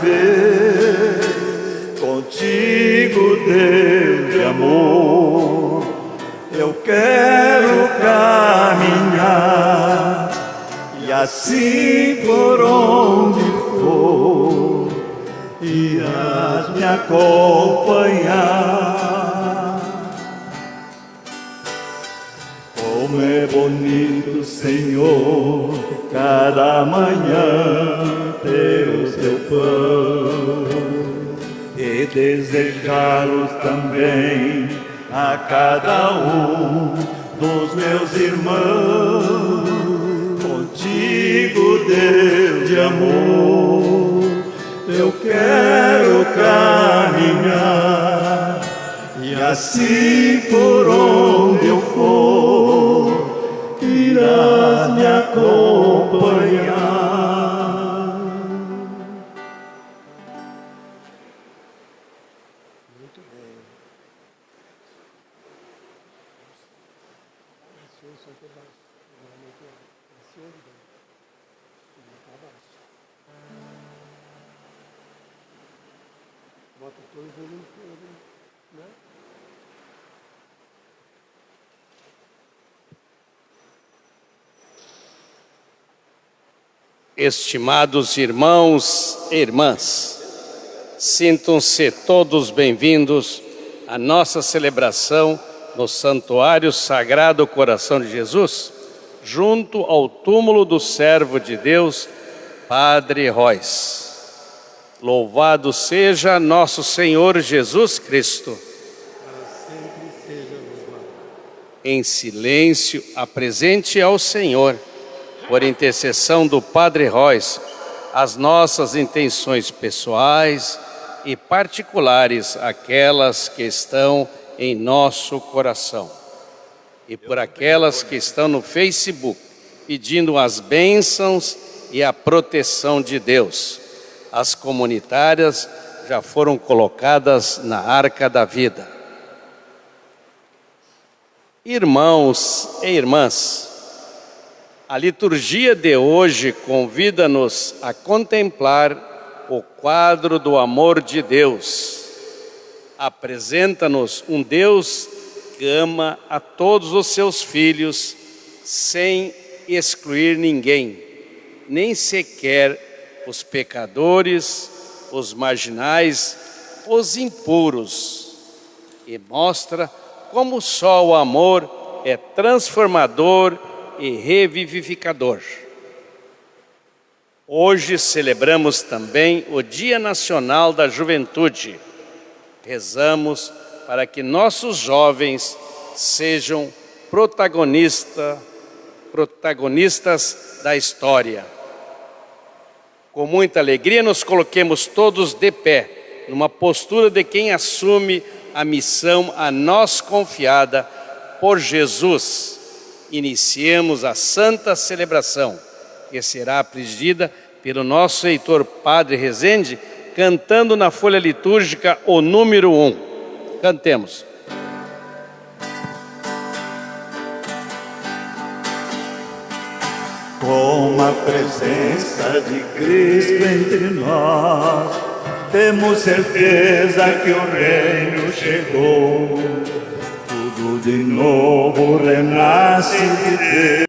viver contigo, Deus de amor. Eu quero caminhar e assim por onde for irás me acompanhar. Como é bonito, Senhor, cada manhã ter o seu pão e desejá-los também a cada um dos meus irmãos. Contigo, Deus de amor, eu quero caminhar e assim por onde eu for irás me acompanhar. Bota todo o volume todo, né? Estimados irmãos e irmãs, sintam-se todos bem-vindos à nossa celebração no Santuário Sagrado Coração de Jesus, junto ao túmulo do servo de Deus, Padre Rois. Louvado seja nosso Senhor Jesus Cristo. Para sempre seja louvado. Em silêncio, apresente ao Senhor, por intercessão do Padre Rois, as nossas intenções pessoais e particulares, aquelas que estão em nosso coração. E por aquelas que estão no Facebook, pedindo as bênçãos e a proteção de Deus. As comunitárias já foram colocadas na arca da vida. Irmãos e irmãs, a liturgia de hoje convida-nos a contemplar o quadro do amor de Deus. Apresenta-nos um Deus que ama a todos os seus filhos, sem excluir ninguém, nem sequer os pecadores, os marginais, os impuros, e mostra como só o amor é transformador e revivificador. Hoje celebramos também o Dia Nacional da Juventude. Rezamos para que nossos jovens sejam protagonistas da história. Com muita alegria, nos coloquemos todos de pé, numa postura de quem assume a missão a nós confiada por Jesus. Iniciemos a santa celebração, que será presidida pelo nosso reitor Padre Rezende, cantando na folha litúrgica o número 1. Cantemos. Com a presença de Cristo entre nós, temos certeza que o reino chegou. Tudo de novo renasce de Deus.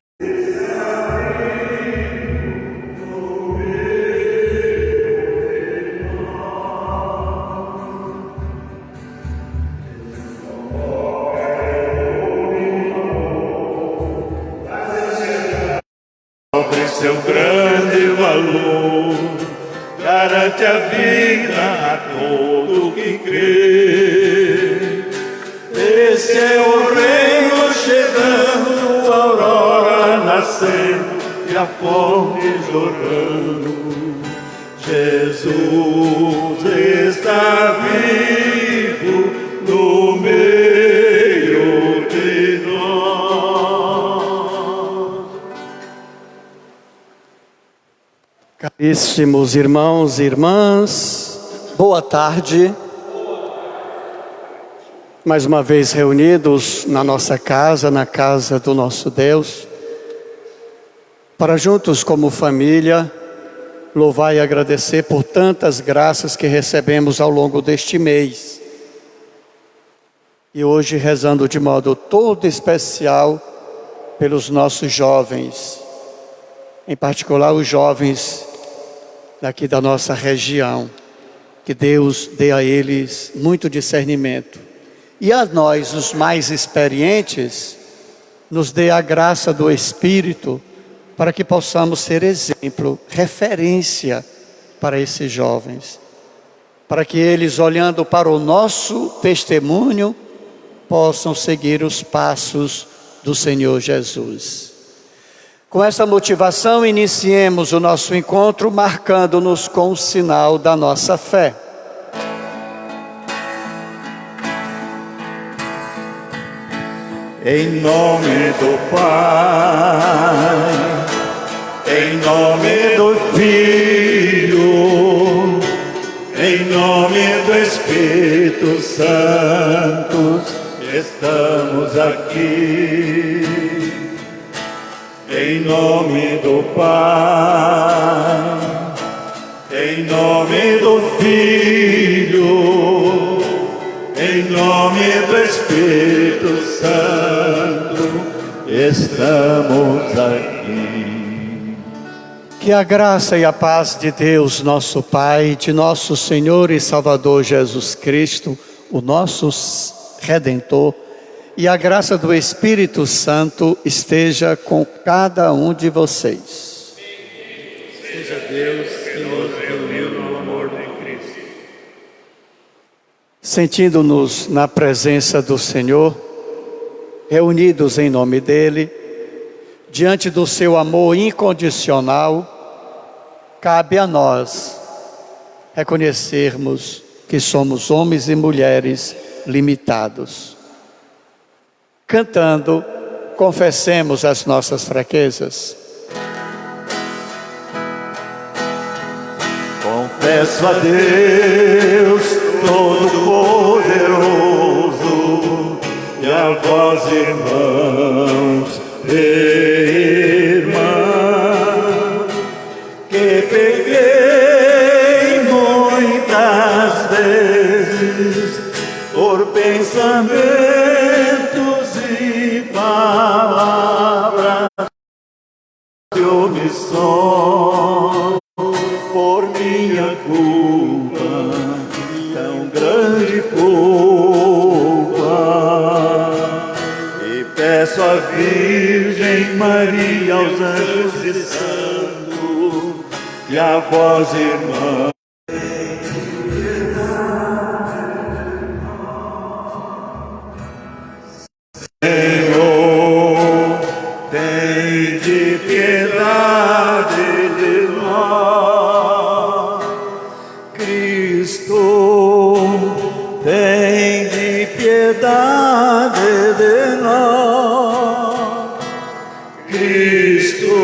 Seu grande valor garante a vida a todo que crê. Esse é o reino chegando, a aurora nascendo e a fonte jorrando. Jesus está vivo no meio de nós. Caríssimos irmãos e irmãs, boa tarde. Mais uma vez reunidos na nossa casa, na casa do nosso Deus, para juntos como família louvar e agradecer por tantas graças que recebemos ao longo deste mês. E hoje rezando de modo todo especial pelos nossos jovens, em particular os jovens daqui da nossa região, que Deus dê a eles muito discernimento. E a nós, os mais experientes, nos dê a graça do Espírito para que possamos ser exemplo, referência para esses jovens. Para que eles, olhando para o nosso testemunho, possam seguir os passos do Senhor Jesus. Com essa motivação, iniciemos o nosso encontro, marcando-nos com o sinal da nossa fé. Em nome do Pai, em nome do Filho, em nome do Espírito Santo, estamos aqui. Em nome do Pai, em nome do Filho, em nome do Espírito Santo, estamos aqui. Que a graça e a paz de Deus, nosso Pai, de nosso Senhor e Salvador Jesus Cristo, o nosso Redentor, e a graça do Espírito Santo esteja com cada um de vocês. Seja Deus que nos reuniu no amor de Cristo. Sentindo-nos na presença do Senhor, reunidos em nome dEle, diante do seu amor incondicional, cabe a nós reconhecermos que somos homens e mulheres limitados. Cantando, confessemos as nossas fraquezas. Confesso a Deus Todo-Poderoso e a vós, irmãos e irmãs, que pequei muitas vezes por pensamentos e palavras de omissão, por minha culpa, tão grande culpa. E peço à Virgem Maria, aos anjos e santos, e a vós, irmãos, Senhor, tende piedade de nós. Cristo, tende piedade de nós. Cristo,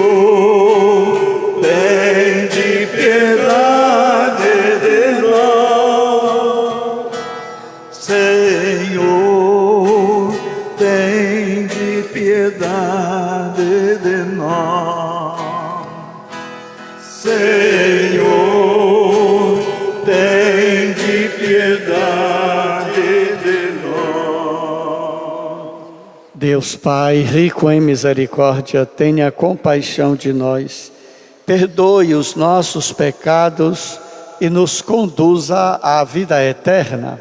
tende piedade de nós. Senhor, tende piedade de nós. Senhor, tende piedade de nós. Deus Pai, rico em misericórdia, tenha compaixão de nós, perdoe os nossos pecados e nos conduza à vida eterna.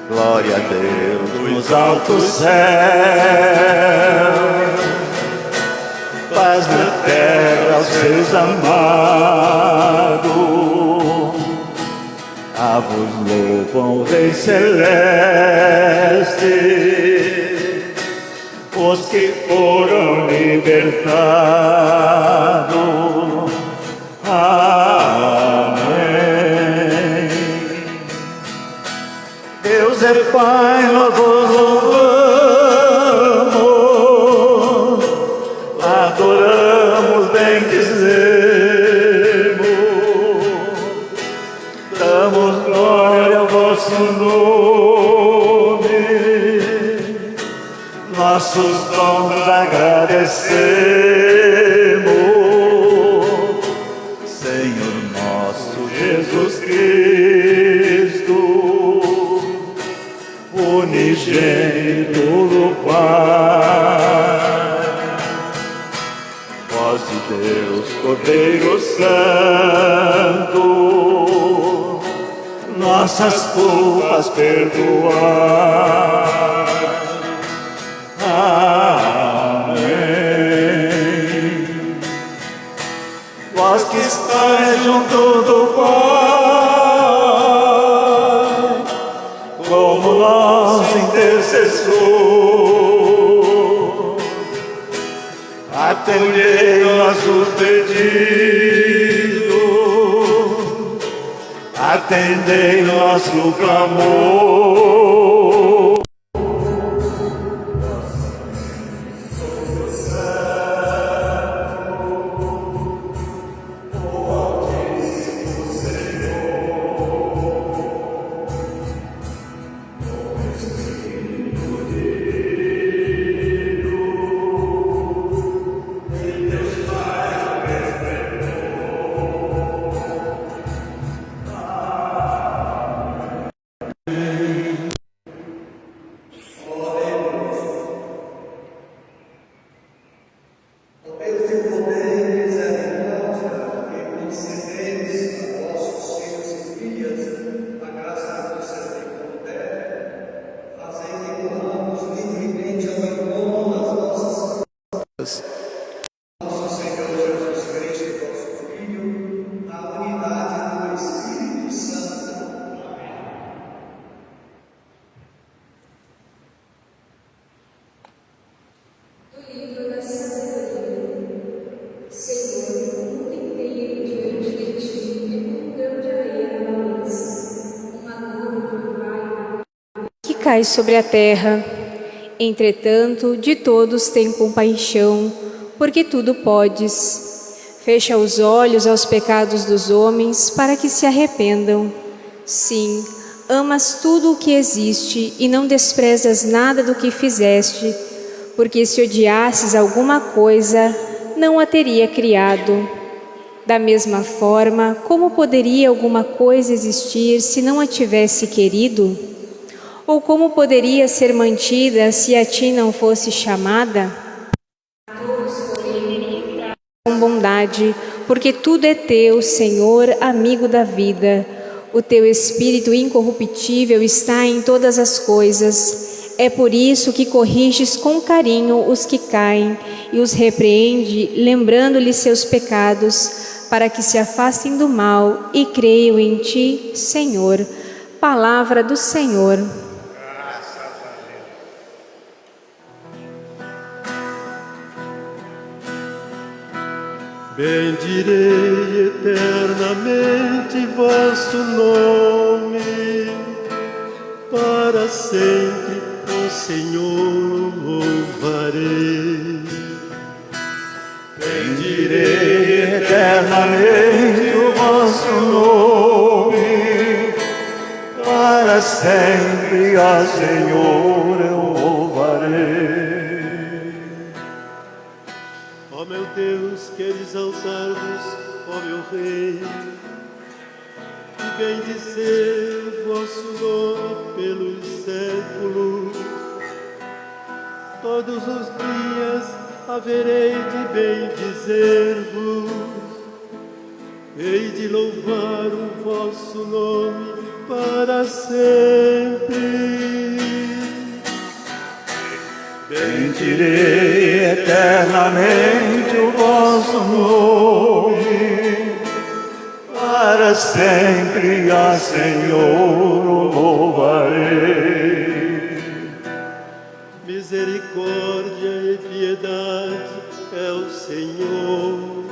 Glória a Deus nos altos céus, paz na terra aos seus amados. A vos louvam, Rei Celeste, os que foram libertados. Amém. Deus é Pai, nós vos louvamos, adoramos, bendizemos, damos glória ao vosso nome. nossos dons agradecemos, Senhor nosso Jesus Cristo, unigênito do Pai, voz de Deus, Cordeiro Santo, nossas culpas perdoar. Amém. Vós que estáis junto do Pai, como nosso intercessor, atendei nossos pedidos, atendei nosso clamor. Cai sobre a terra. Entretanto, de todos tem compaixão, porque tudo podes. Fecha os olhos aos pecados dos homens, para que se arrependam. Sim, amas tudo o que existe e não desprezas nada do que fizeste, porque se odiasses alguma coisa, não a teria criado. Da mesma forma, como poderia alguma coisa existir se não a tivesse querido? Ou como poderia ser mantida se a ti não fosse chamada? Com bondade, porque tudo é teu, Senhor, amigo da vida. O teu Espírito incorruptível está em todas as coisas. É por isso que corriges com carinho os que caem e os repreende, lembrando-lhes seus pecados, para que se afastem do mal e creiam em ti, Senhor. Palavra do Senhor. Bendirei eternamente vosso nome, para sempre o Senhor louvarei. Bendirei eternamente o vosso nome, para sempre, ó Senhor, eu louvarei. Ó meu Deus, quero exaltar-vos, ó meu Rei, e bendizer o vosso nome pelos séculos. Todos os dias haverei de bendizer-vos, hei de louvar o vosso nome para sempre. Bendirei eternamente o vosso nome, para sempre, ó Senhor, o louvarei. Misericórdia e piedade é o Senhor,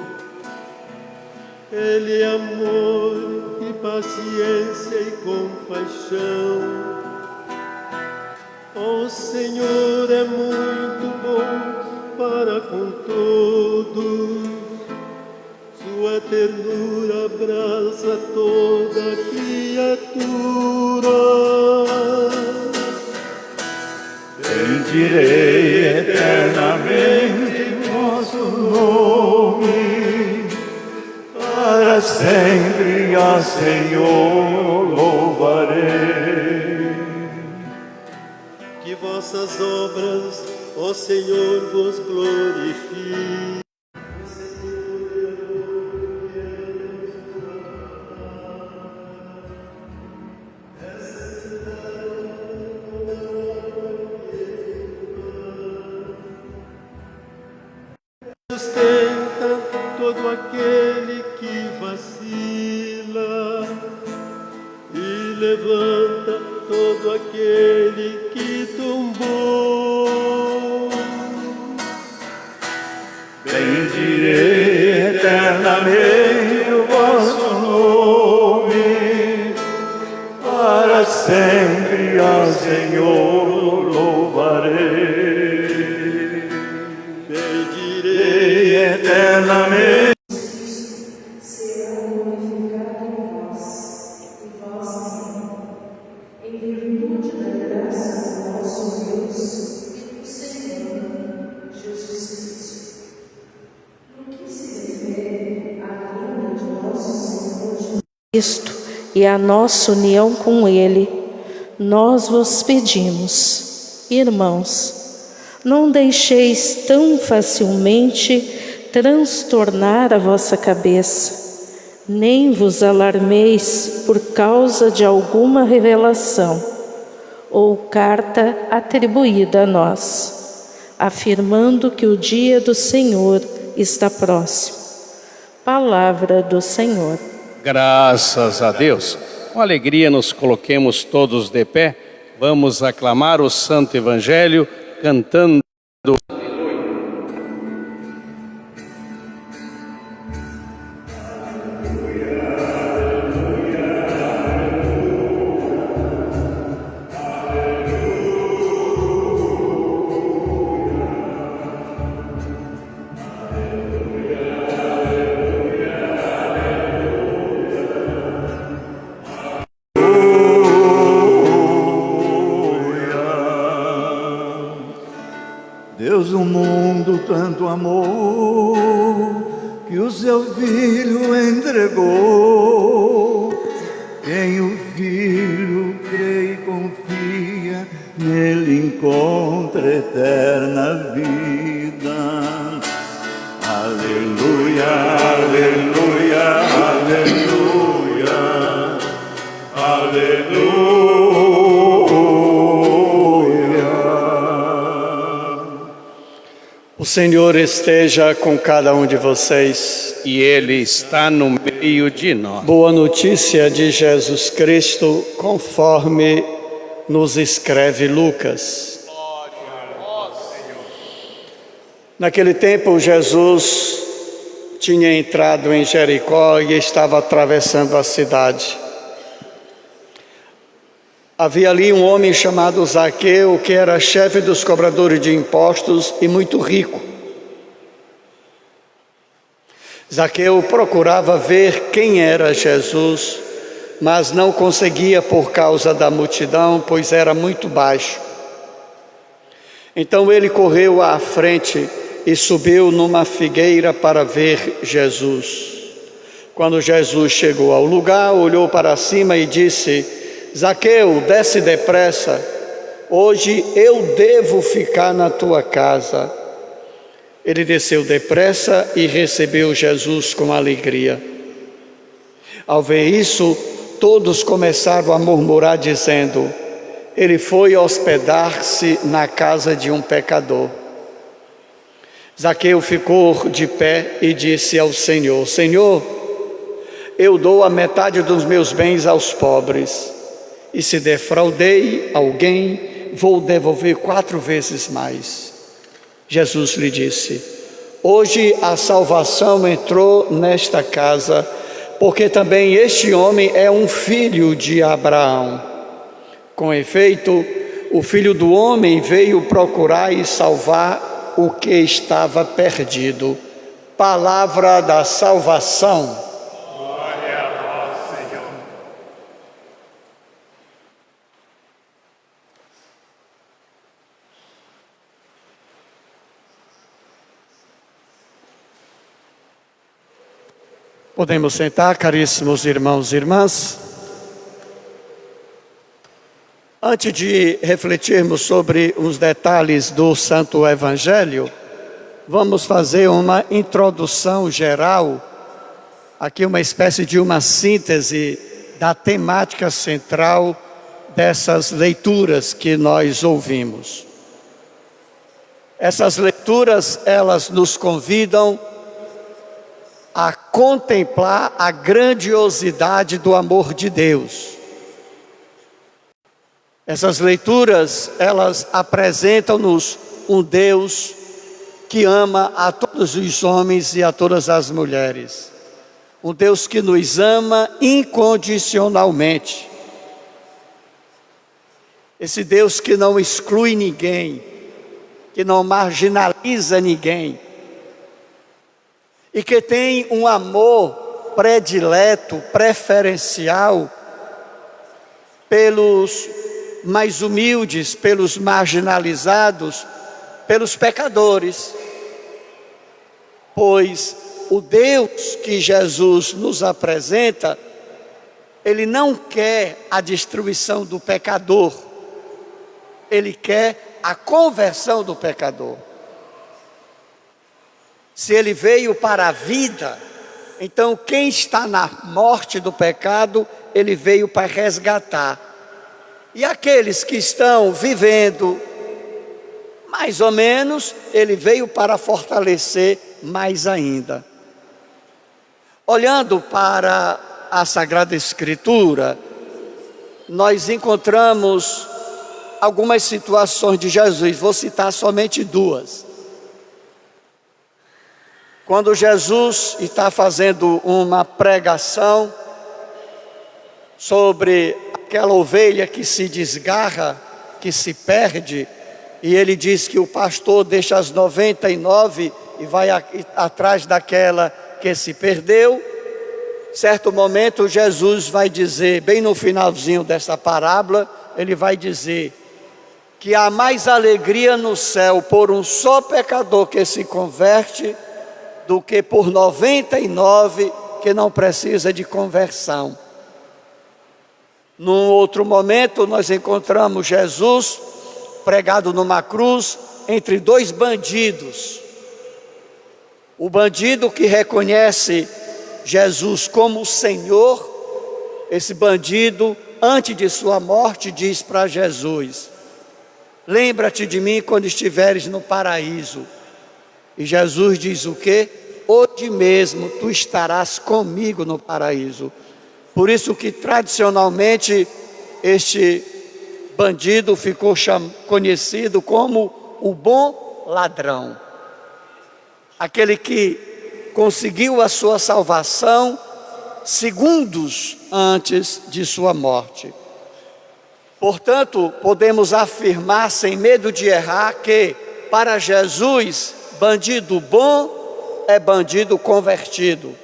Ele é amor e paciência e compaixão. O Senhor é muito bom para com todos, sua ternura abraça toda criatura. bendirei eternamente vosso nome, para sempre, ó Senhor, louvarei. Que vossas obras, ó Senhor, vos glorifiquem. Sustenta todo aquele que vacila e levanta todo aquele que tombou. Bendirei eternamente o vosso nome, para sempre, ó Senhor, louvarei. Bendirei eternamente. Cristo e a nossa união com Ele, nós vos pedimos, irmãos, não deixeis tão facilmente transtornar a vossa cabeça, nem vos alarmeis por causa de alguma revelação ou carta atribuída a nós, afirmando que o dia do Senhor está próximo. Palavra do Senhor. Graças a Deus. Com alegria nos coloquemos todos de pé. Vamos aclamar o Santo Evangelho cantando. Deus do mundo tanto amor, que o seu Filho entregou. Quem o Filho crê e confia, nele encontra eterna vida. Aleluia, aleluia, aleluia, aleluia. O Senhor esteja com cada um de vocês. E Ele está no meio de nós. Boa notícia de Jesus Cristo, conforme nos escreve Lucas. Naquele tempo, Jesus tinha entrado em Jericó e estava atravessando a cidade. Havia ali um homem chamado Zaqueu, que era chefe dos cobradores de impostos e muito rico. Zaqueu procurava ver quem era Jesus, mas não conseguia por causa da multidão, pois era muito baixo. Então ele correu à frente e subiu numa figueira para ver Jesus. Quando Jesus chegou ao lugar, olhou para cima e disse: Zaqueu, desce depressa, hoje eu devo ficar na tua casa. Ele desceu depressa e recebeu Jesus com alegria. Ao ver isso, todos começaram a murmurar, dizendo: ele foi hospedar-se na casa de um pecador. Zaqueu ficou de pé e disse ao Senhor: Senhor, eu dou a metade dos meus bens aos pobres. E se defraudei alguém, vou devolver 4 vezes mais. Jesus lhe disse: hoje a salvação entrou nesta casa, porque também este homem é um filho de Abraão. Com efeito, o Filho do Homem veio procurar e salvar o que estava perdido. Palavra da salvação. Podemos sentar, caríssimos irmãos e irmãs. Antes de refletirmos sobre os detalhes do Santo Evangelho, vamos fazer uma introdução geral, aqui uma espécie de uma síntese da temática central dessas leituras que nós ouvimos. Essas leituras, elas nos convidam a contemplar a grandiosidade do amor de Deus. Essas leituras, elas apresentam-nos um Deus que ama a todos os homens e a todas as mulheres. Um Deus que nos ama incondicionalmente. Esse Deus que não exclui ninguém, que não marginaliza ninguém, e que tem um amor predileto, preferencial, pelos mais humildes, pelos marginalizados, pelos pecadores. Pois o Deus que Jesus nos apresenta, Ele não quer a destruição do pecador, Ele quer a conversão do pecador. Se Ele veio para a vida, então quem está na morte do pecado, Ele veio para resgatar. E aqueles que estão vivendo mais ou menos, Ele veio para fortalecer mais ainda. Olhando para a Sagrada Escritura, nós encontramos algumas situações de Jesus, vou citar somente duas. Quando Jesus está fazendo uma pregação sobre aquela ovelha que se desgarra, que se perde, e ele diz que o pastor deixa as 99 e vai atrás daquela que se perdeu. Certo momento Jesus vai dizer, bem no finalzinho dessa parábola, ele vai dizer que há mais alegria no céu por um só pecador que se converte do que por 99 que não precisa de conversão. Num outro momento nós encontramos Jesus pregado numa cruz entre dois bandidos. O bandido que reconhece Jesus como Senhor, esse bandido, antes de sua morte, diz para Jesus: lembra-te de mim quando estiveres no paraíso. E Jesus diz o quê? Hoje mesmo tu estarás comigo no paraíso. Por isso que tradicionalmente este bandido ficou conhecido como o bom ladrão. Aquele que conseguiu a sua salvação segundos antes de sua morte. Portanto, podemos afirmar sem medo de errar que para Jesus, bandido bom é bandido convertido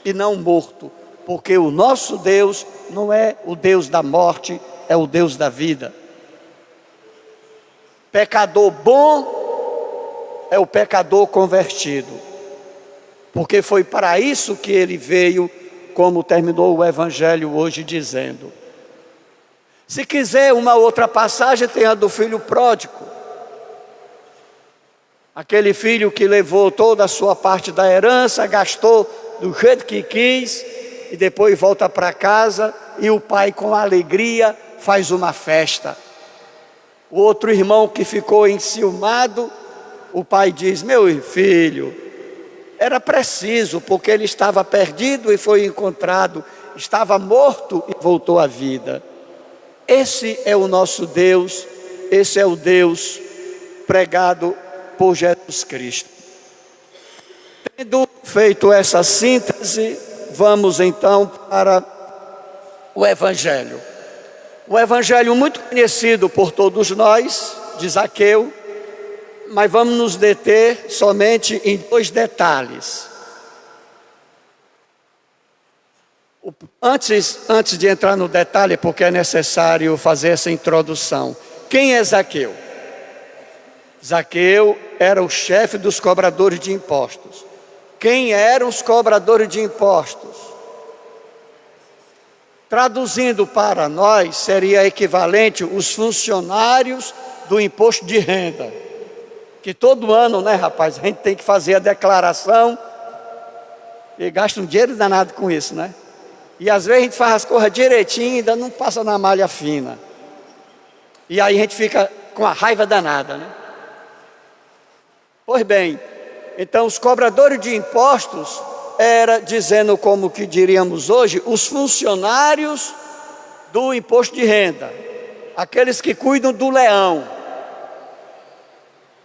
e não morto, porque o nosso Deus não é o Deus da morte, é o Deus da vida. Pecador bom é o pecador convertido, porque foi para isso que ele veio, como terminou o Evangelho hoje dizendo. Se quiser uma outra passagem, tem a do filho pródigo. Aquele filho que levou toda a sua parte da herança, gastou do jeito que quis, e depois volta para casa, e o pai com alegria faz uma festa. O outro irmão que ficou enciumado, o pai diz: meu filho, era preciso, porque ele estava perdido e foi encontrado, estava morto e voltou à vida. Esse é o nosso Deus, esse é o Deus pregado por Jesus Cristo. Tendo feito essa síntese, vamos então para o Evangelho. O Evangelho muito conhecido por todos nós, de Zaqueu, mas vamos nos deter somente em dois detalhes. Antes de entrar no detalhe, porque é necessário fazer essa introdução. Quem é Zaqueu? Zaqueu era o chefe dos cobradores de impostos. quem eram os cobradores de impostos. Traduzindo para nós, seria equivalente os funcionários do imposto de renda. Que todo ano, né, rapaz, a gente tem que fazer a declaração e gasta um dinheiro danado com isso, né? E às vezes a gente faz as coisas direitinho e ainda não passa na malha fina. E aí a gente fica com a raiva danada, né? Pois bem, então os cobradores de impostos era, dizendo como que diríamos hoje, os funcionários do imposto de renda, aqueles que cuidam do leão.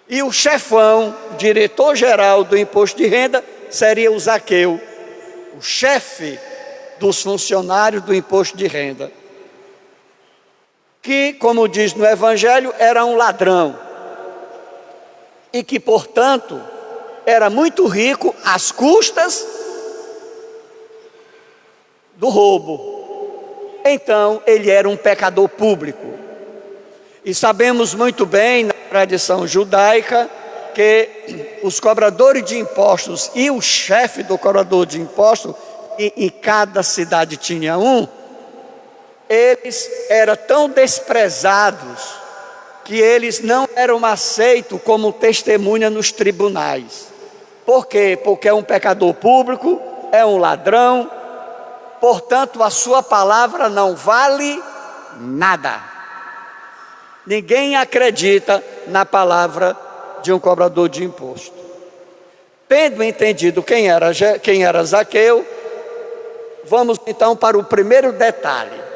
E o chefão, diretor-geral do imposto de renda, seria o Zaqueu, o chefe dos funcionários do imposto de renda, que, como diz no Evangelho, era um ladrão, e que, portanto, era muito rico às custas do roubo. Então, ele era um pecador público. E sabemos muito bem, na tradição judaica, que os cobradores de impostos e o chefe do cobrador de impostos, em cada cidade tinha um, eles eram tão desprezados que eles não eram aceitos como testemunha nos tribunais. Por quê? Porque é um pecador público, é um ladrão, portanto a sua palavra não vale nada. Ninguém acredita na palavra de um cobrador de imposto. Tendo entendido quem era Zaqueu, vamos então para o primeiro detalhe.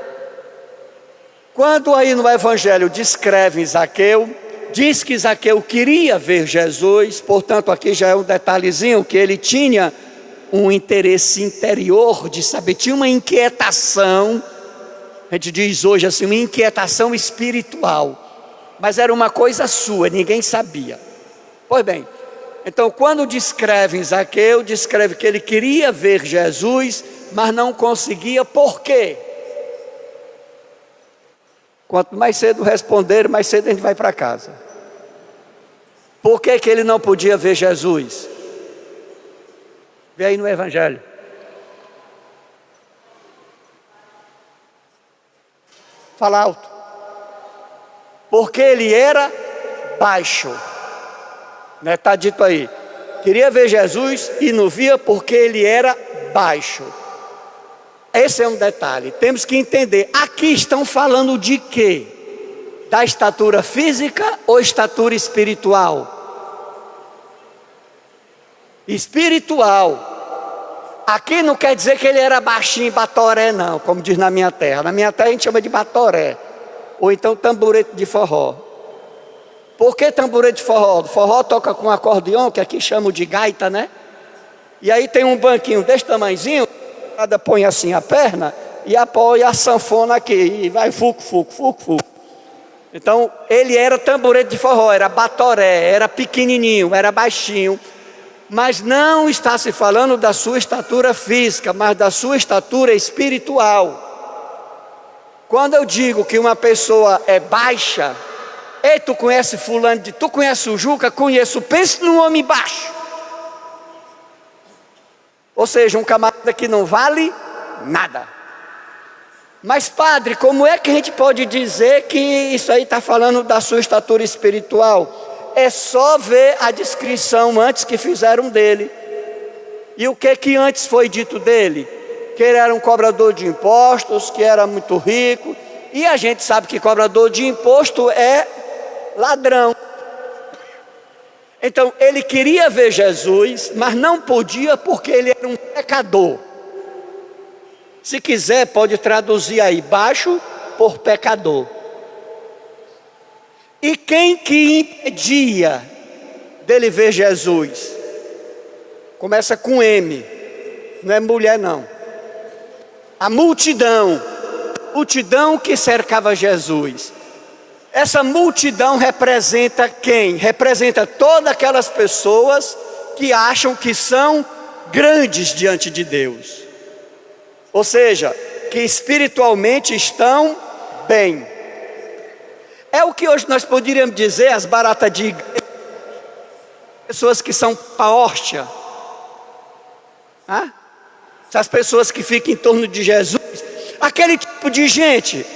Quando aí no Evangelho descreve Zaqueu, diz que Zaqueu queria ver Jesus, portanto aqui já é um detalhezinho, que ele tinha um interesse interior de saber, tinha uma inquietação, a gente diz hoje assim, uma inquietação espiritual, mas era uma coisa sua, ninguém sabia. Pois bem, então quando descreve Zaqueu, descreve que ele queria ver Jesus, mas não conseguia, por quê? Quanto mais cedo responder, mais cedo a gente vai para casa. Por que que ele não podia ver Jesus? Vê aí no Evangelho. Fala alto. Porque ele era baixo. Né? Está dito aí. Queria ver Jesus e não via porque ele era baixo. Esse é um detalhe, temos que entender, aqui estão falando de quê? Da estatura física ou estatura espiritual? Espiritual. Aqui não quer dizer que ele era baixinho, batoré não, como diz na minha terra. Na minha terra a gente chama de batoré, ou então tamborete de forró. Por que tamborete de forró? O forró toca com acordeão, que aqui chamam de gaita, né? E aí tem um banquinho desse tamanhozinho, cada põe assim a perna e apoia a sanfona aqui e vai fuco, fuco, fuco, fuco. Então ele era tamborete de forró, era batoré, era pequenininho, era baixinho, mas não está se falando da sua estatura física, mas da sua estatura espiritual. Quando eu digo que uma pessoa é baixa, ei, tu conhece fulano, tu conhece o Juca? Conheço, pense num homem baixo. Ou seja, um camarada que não vale nada. Mas padre, como é que a gente pode dizer que isso aí está falando da sua estatura espiritual? É só ver a descrição antes que fizeram dele. E o que antes foi dito dele? Que ele era um cobrador de impostos, que era muito rico. E a gente sabe que cobrador de imposto é ladrão. Então ele queria ver Jesus, mas não podia porque ele era um pecador. Se quiser pode traduzir aí, baixo por pecador. E quem que impedia dele ver Jesus? Começa com M, não é mulher não. A multidão que cercava Jesus. Essa multidão representa quem? Representa todas aquelas pessoas que acham que são grandes diante de Deus. Ou seja, que espiritualmente estão bem. É o que hoje nós poderíamos dizer, as baratas de igreja, pessoas que são paórtia, Essas pessoas que ficam em torno de Jesus, aquele tipo de gente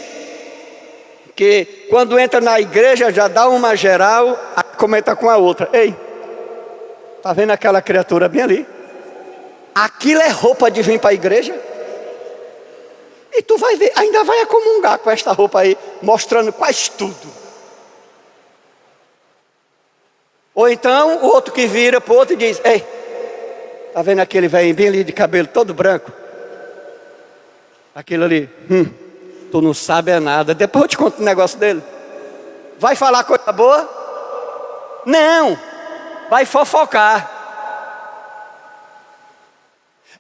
que quando entra na igreja já dá uma geral, comenta com a outra: ei, tá vendo aquela criatura bem ali? Aquilo é roupa de vir para a igreja? E tu vai ver, ainda vai comungar com esta roupa aí, mostrando quase tudo. Ou então o outro que vira para o outro e diz: ei, tá vendo aquele velho bem ali de cabelo todo branco? Aquilo ali, tu não sabe é nada. Depois eu te conto um negócio dele. Vai falar coisa boa? Não, vai fofocar.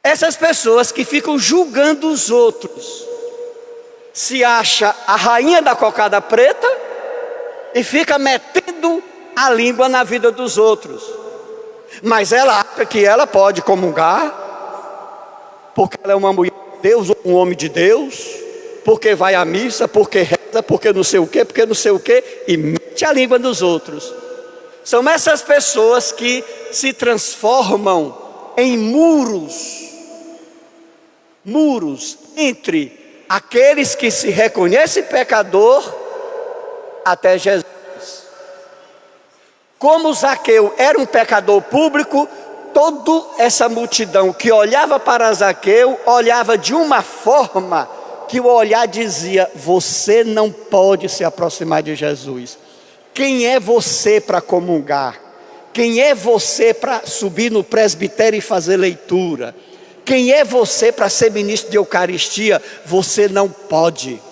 Essas pessoas que ficam julgando os outros, se acha a rainha da cocada preta e fica metendo a língua na vida dos outros. Mas ela acha que ela pode comungar, porque ela é uma mulher de Deus, um homem de Deus, porque vai à missa, porque reza, porque não sei o quê, e mete a língua nos outros. São essas pessoas que se transformam em muros entre aqueles que se reconhecem pecador até Jesus. Como Zaqueu era um pecador público, toda essa multidão que olhava para Zaqueu, olhava de uma forma que o olhar dizia: você não pode se aproximar de Jesus. Quem é você para comungar? Quem é você para subir no presbitério e fazer leitura? Quem é você para ser ministro de Eucaristia? Você não pode,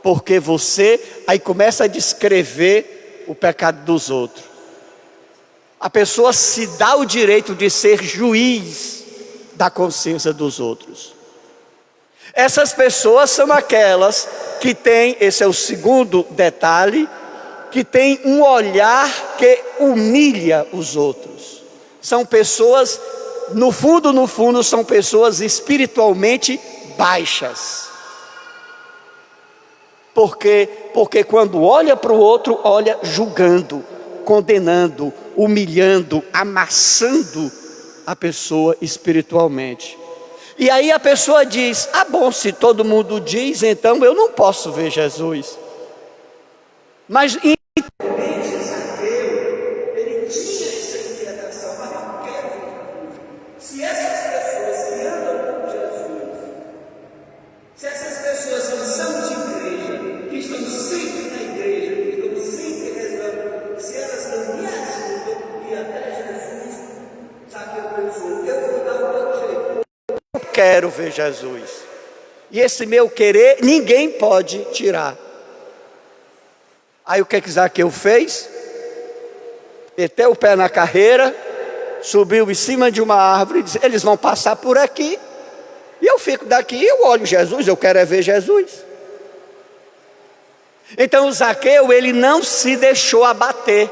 porque você, aí começa a descrever o pecado dos outros. A pessoa se dá o direito de ser juiz da consciência dos outros. Essas pessoas são aquelas que têm, esse é o segundo detalhe, que têm um olhar que humilha os outros. São pessoas, no fundo, são pessoas espiritualmente baixas. Porque quando olha para o outro, olha julgando, condenando, humilhando, amassando a pessoa espiritualmente. E aí a pessoa diz: bom, se todo mundo diz, então eu não posso ver Jesus. Mas se essas pessoas que andam com Jesus, se essas pessoas que são de igreja, que estão sempre na igreja, que estão sempre rezando, se elas não me ajudam a ir até Jesus, sabe o que eu penso? Eu vou dar o meu jeito. Eu quero ver Jesus. E esse meu querer, ninguém pode tirar. Aí o que Zaqueu fez? Meteu o pé na carreira, subiu em cima de uma árvore e disse: eles vão passar por aqui, e eu fico daqui, eu olho Jesus, eu quero é ver Jesus. Então o Zaqueu, ele não se deixou abater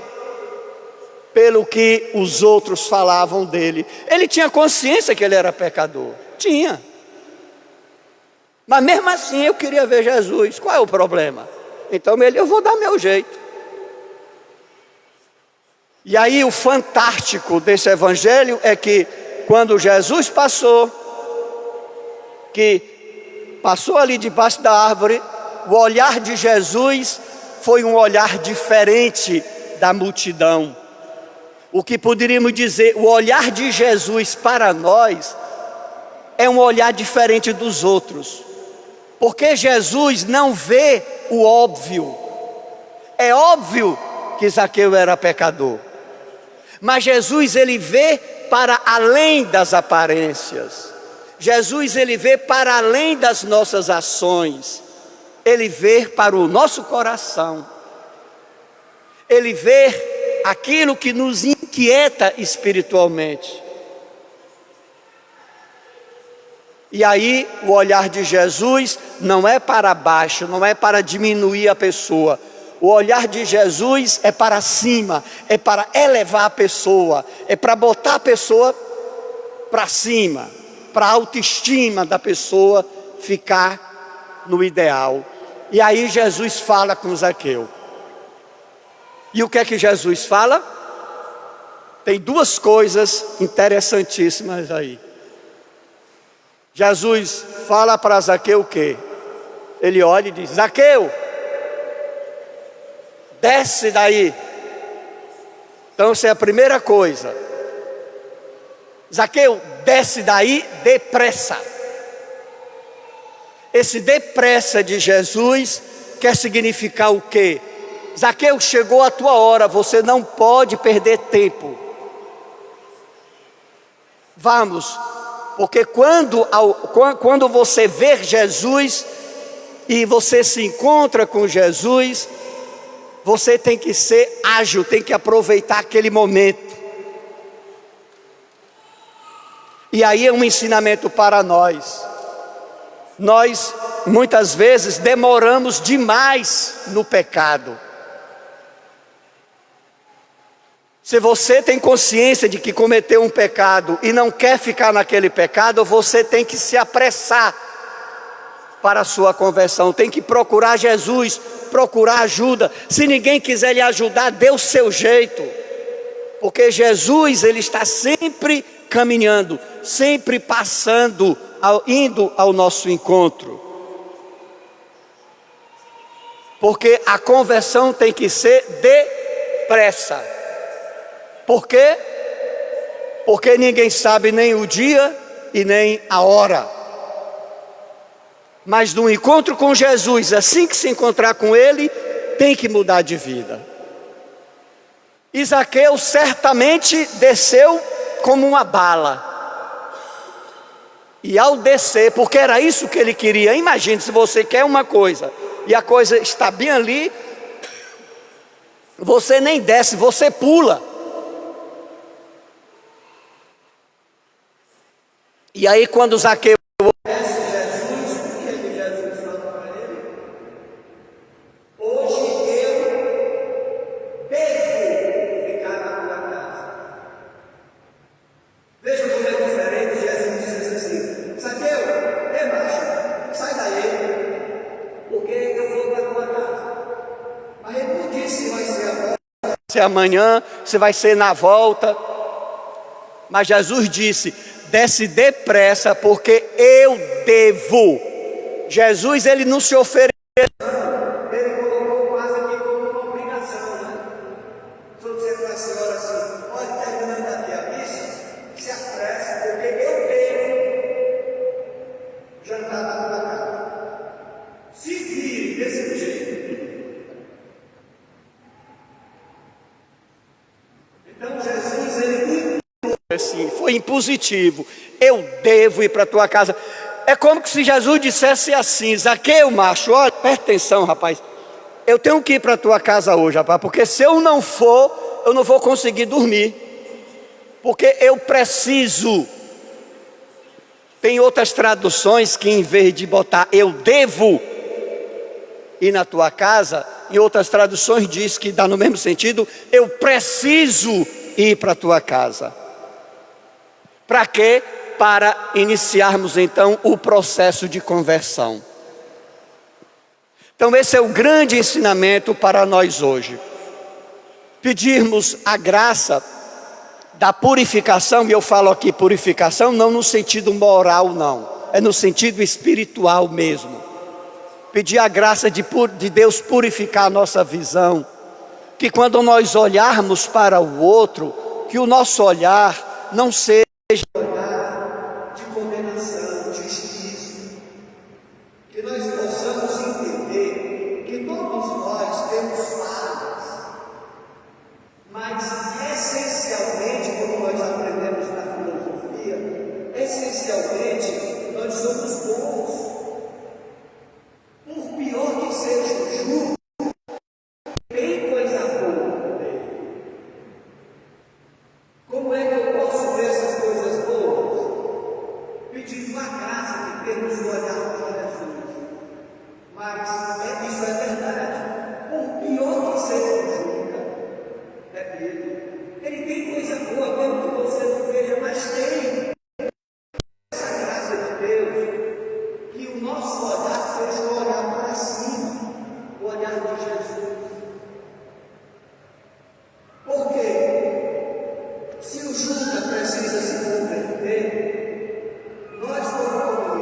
pelo que os outros falavam dele. Ele tinha consciência que ele era pecador, tinha. Mas mesmo assim eu queria ver Jesus. Qual é o problema? Então eu vou dar meu jeito. E aí o fantástico desse evangelho é que quando Jesus passou ali debaixo da árvore, o olhar de Jesus foi um olhar diferente da multidão. O que poderíamos dizer, o olhar de Jesus para nós é um olhar diferente dos outros. Porque Jesus não vê o óbvio. É óbvio que Zaqueu era pecador. Mas Jesus, ele vê para além das aparências. Jesus, ele vê para além das nossas ações. Ele vê para o nosso coração. Ele vê aquilo que nos inquieta espiritualmente. E aí o olhar de Jesus não é para baixo, não é para diminuir a pessoa. O olhar de Jesus é para cima, é para elevar a pessoa, é para botar a pessoa para cima, para a autoestima da pessoa ficar no ideal. E aí Jesus fala com Zaqueu. E o que é que Jesus fala? Tem duas coisas interessantíssimas aí. Jesus fala para Zaqueu o quê? Ele olha e diz: Zaqueu, desce daí. Então essa é a primeira coisa. Zaqueu, desce daí depressa. Esse depressa de Jesus quer significar o quê? Zaqueu, chegou a tua hora, você não pode perder tempo. Vamos, porque quando você vê Jesus e você se encontra com Jesus, você tem que ser ágil, tem que aproveitar aquele momento. E aí é um ensinamento para nós. Nós muitas vezes demoramos demais no pecado. Se você tem consciência de que cometeu um pecado e não quer ficar naquele pecado, você tem que se apressar para a sua conversão. Tem que procurar Jesus, procurar ajuda. Se ninguém quiser lhe ajudar, dê o seu jeito. Porque Jesus, ele está sempre caminhando, sempre passando, indo ao nosso encontro. Porque a conversão tem que ser depressa. Por quê? Porque ninguém sabe nem o dia e nem a hora. Mas no encontro com Jesus, assim que se encontrar com Ele, tem que mudar de vida. Zaqueu certamente desceu como uma bala. E ao descer, porque era isso que ele queria. Imagine, se você quer uma coisa e a coisa está bem ali, você nem desce, você pula. E aí quando Zaqueu conhece Jesus, o que Jesus fala para ele? Hoje eu devo ficar na tua casa. Veja como é diferente. Jesus disse assim: Zaqueu, macho, sai daí, porque eu vou para a tua casa. Mas ele não disse se vai ser agora, vai ser amanhã, se vai ser na volta. Mas Jesus disse: desce depressa, porque eu devo. Jesus, ele não se ofereceu. Ele colocou quase aqui como uma obrigação, né? Se eu disser para a senhora assim: olha, terminando aqui a missa, se apresse, porque eu devo jantar na tua casa. Se vire desse jeito. Então Jesus, ele assim, foi impositivo. Eu devo ir para a tua casa. É como se Jesus dissesse assim: Zaqueu, macho, olha, presta atenção, rapaz, eu tenho que ir para a tua casa hoje, rapaz, porque se eu não for, eu não vou conseguir dormir, porque eu preciso. Tem outras traduções que em vez de botar eu devo ir na tua casa, em outras traduções diz que dá no mesmo sentido: eu preciso ir para a tua casa. Para quê? Para iniciarmos então o processo de conversão. Então esse é o grande ensinamento para nós hoje. Pedirmos a graça da purificação, e eu falo aqui purificação não no sentido moral não, é no sentido espiritual mesmo. Pedir a graça de Deus purificar a nossa visão, que quando nós olharmos para o outro, que o nosso olhar não seja olhar de condenação, de juízo, que nós possamos entender que todos nós temos falhas, mas essencialmente, como nós aprendemos na filosofia, essencialmente nós somos bons. Por pior que seja o jugo, tem coisa boa nele. Como é que eu posso ver essas coisas boas? Pedindo a graça de termos o olhar para Jesus. Mas isso é verdade. Por pior que seja o jugo, ele tem coisa boa mesmo que você não veja, mas tem. Essa graça de Deus, que o nosso olhar seja o olhar para cima, o olhar de Jesus. Por quê? Se o Judas precisa se converter, nós, como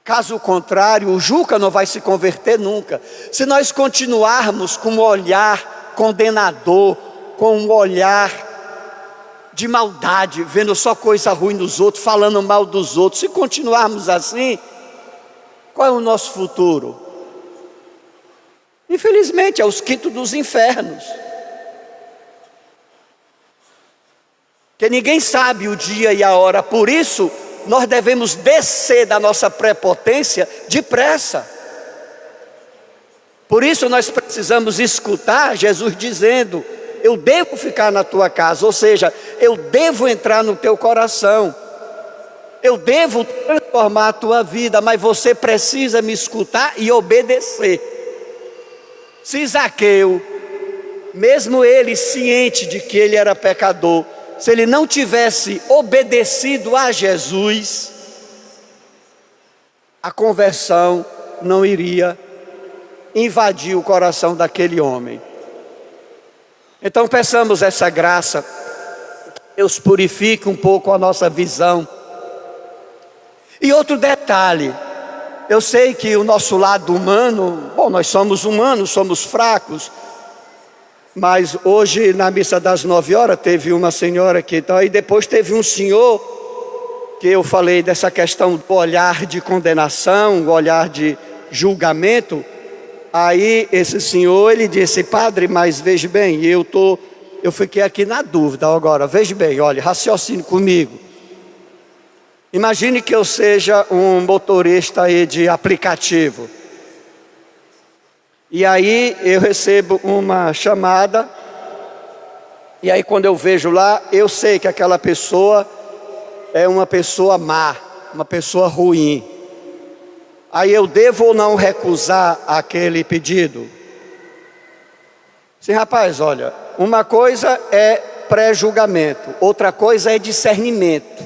Caso contrário, o Juca não vai se converter nunca. Se nós continuarmos com um olhar condenador, com um olhar de maldade, vendo só coisa ruim nos outros, falando mal dos outros, se continuarmos assim, qual é o nosso futuro? Infelizmente, é os quintos dos infernos. Que ninguém sabe o dia e a hora, por isso, nós devemos descer da nossa prepotência depressa. Por isso nós precisamos escutar Jesus dizendo: eu devo ficar na tua casa, ou seja, eu devo entrar no teu coração, eu devo transformar a tua vida, mas você precisa me escutar e obedecer. Se Zaqueu, mesmo ele ciente de que ele era pecador, se ele não tivesse obedecido a Jesus, a conversão não iria invadir o coração daquele homem. Então peçamos essa graça, que Deus purifique um pouco a nossa visão. E outro detalhe, eu sei que o nosso lado humano, bom, nós somos humanos, somos fracos, mas hoje na missa das 9 horas teve uma senhora aqui, então, e depois teve um senhor, que eu falei dessa questão do olhar de condenação, o olhar de julgamento. Aí esse senhor, ele disse: padre, mas veja bem, eu fiquei aqui na dúvida agora, veja bem, olha, raciocine comigo. Imagine que eu seja um motorista aí de aplicativo. E aí eu recebo uma chamada, e aí quando eu vejo lá, eu sei que aquela pessoa é uma pessoa má, uma pessoa ruim. Aí eu devo ou não recusar aquele pedido? Sim, rapaz, olha, uma coisa é pré-julgamento, outra coisa é discernimento.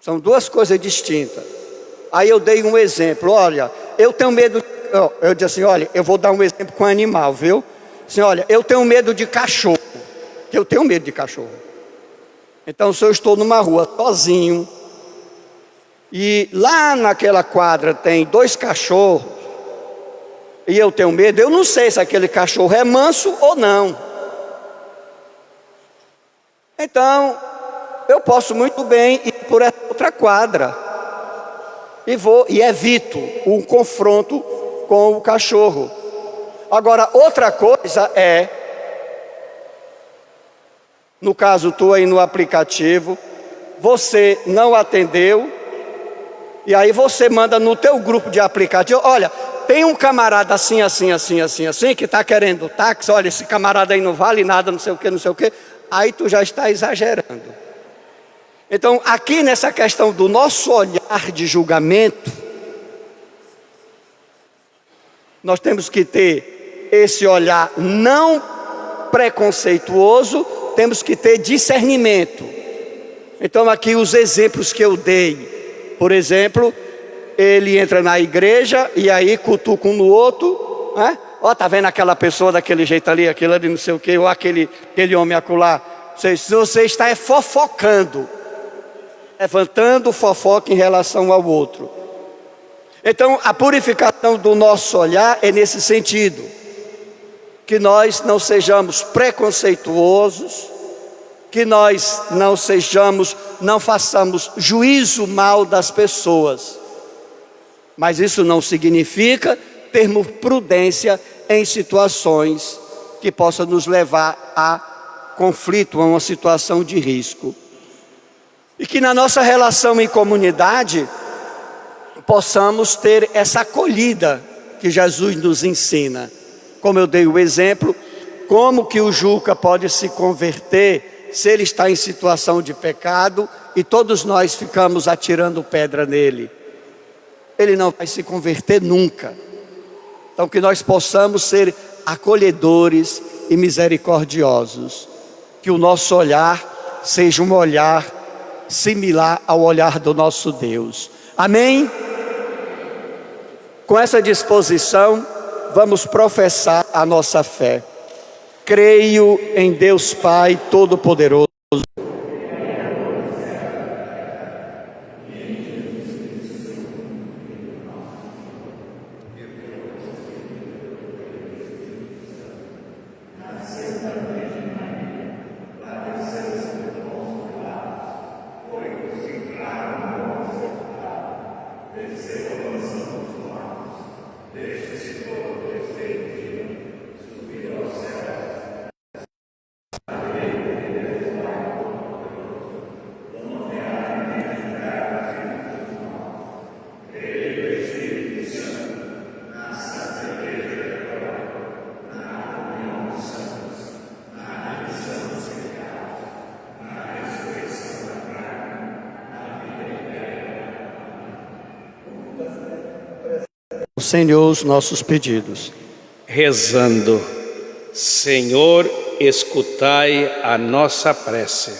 São duas coisas distintas. Aí eu dei um exemplo, olha, eu tenho medo, eu disse assim, olha, eu vou dar um exemplo com animal, viu? Assim, olha, eu tenho medo de cachorro, eu tenho medo de cachorro. Então se eu estou numa rua sozinho, e lá naquela quadra tem 2 cachorros, e eu tenho medo, eu não sei se aquele cachorro é manso ou não. Então, eu posso muito bem ir por essa outra quadra, e evito um confronto com o cachorro. Agora, outra coisa é, no caso tu aí no aplicativo, você não atendeu, e aí você manda no teu grupo de aplicativo, olha, tem um camarada assim, que está querendo táxi, olha, esse camarada aí não vale nada, não sei o que, aí tu já está exagerando. Então, aqui nessa questão do nosso olhar de julgamento, nós temos que ter esse olhar não preconceituoso, temos que ter discernimento. Então, aqui os exemplos que eu dei, por exemplo, ele entra na igreja e aí cutuca um no outro, né? Ó, tá vendo aquela pessoa daquele jeito ali, aquele ali não sei o que, ou aquele homem acolá. Se você está fofocando, levantando fofoca em relação ao outro. Então a purificação do nosso olhar é nesse sentido, que nós não sejamos preconceituosos, que nós não façamos juízo mal das pessoas, mas isso não significa termos prudência em situações que possam nos levar a conflito, a uma situação de risco. E que na nossa relação em comunidade, possamos ter essa acolhida que Jesus nos ensina. Como eu dei o exemplo, como que o Juca pode se converter se ele está em situação de pecado e todos nós ficamos atirando pedra nele? Ele não vai se converter nunca. Então que nós possamos ser acolhedores e misericordiosos. Que o nosso olhar seja um olhar similar ao olhar do nosso Deus. Amém? Com essa disposição, vamos professar a nossa fé. Creio em Deus Pai Todo-Poderoso, Senhor, os nossos pedidos. Rezando, Senhor, escutai a nossa prece.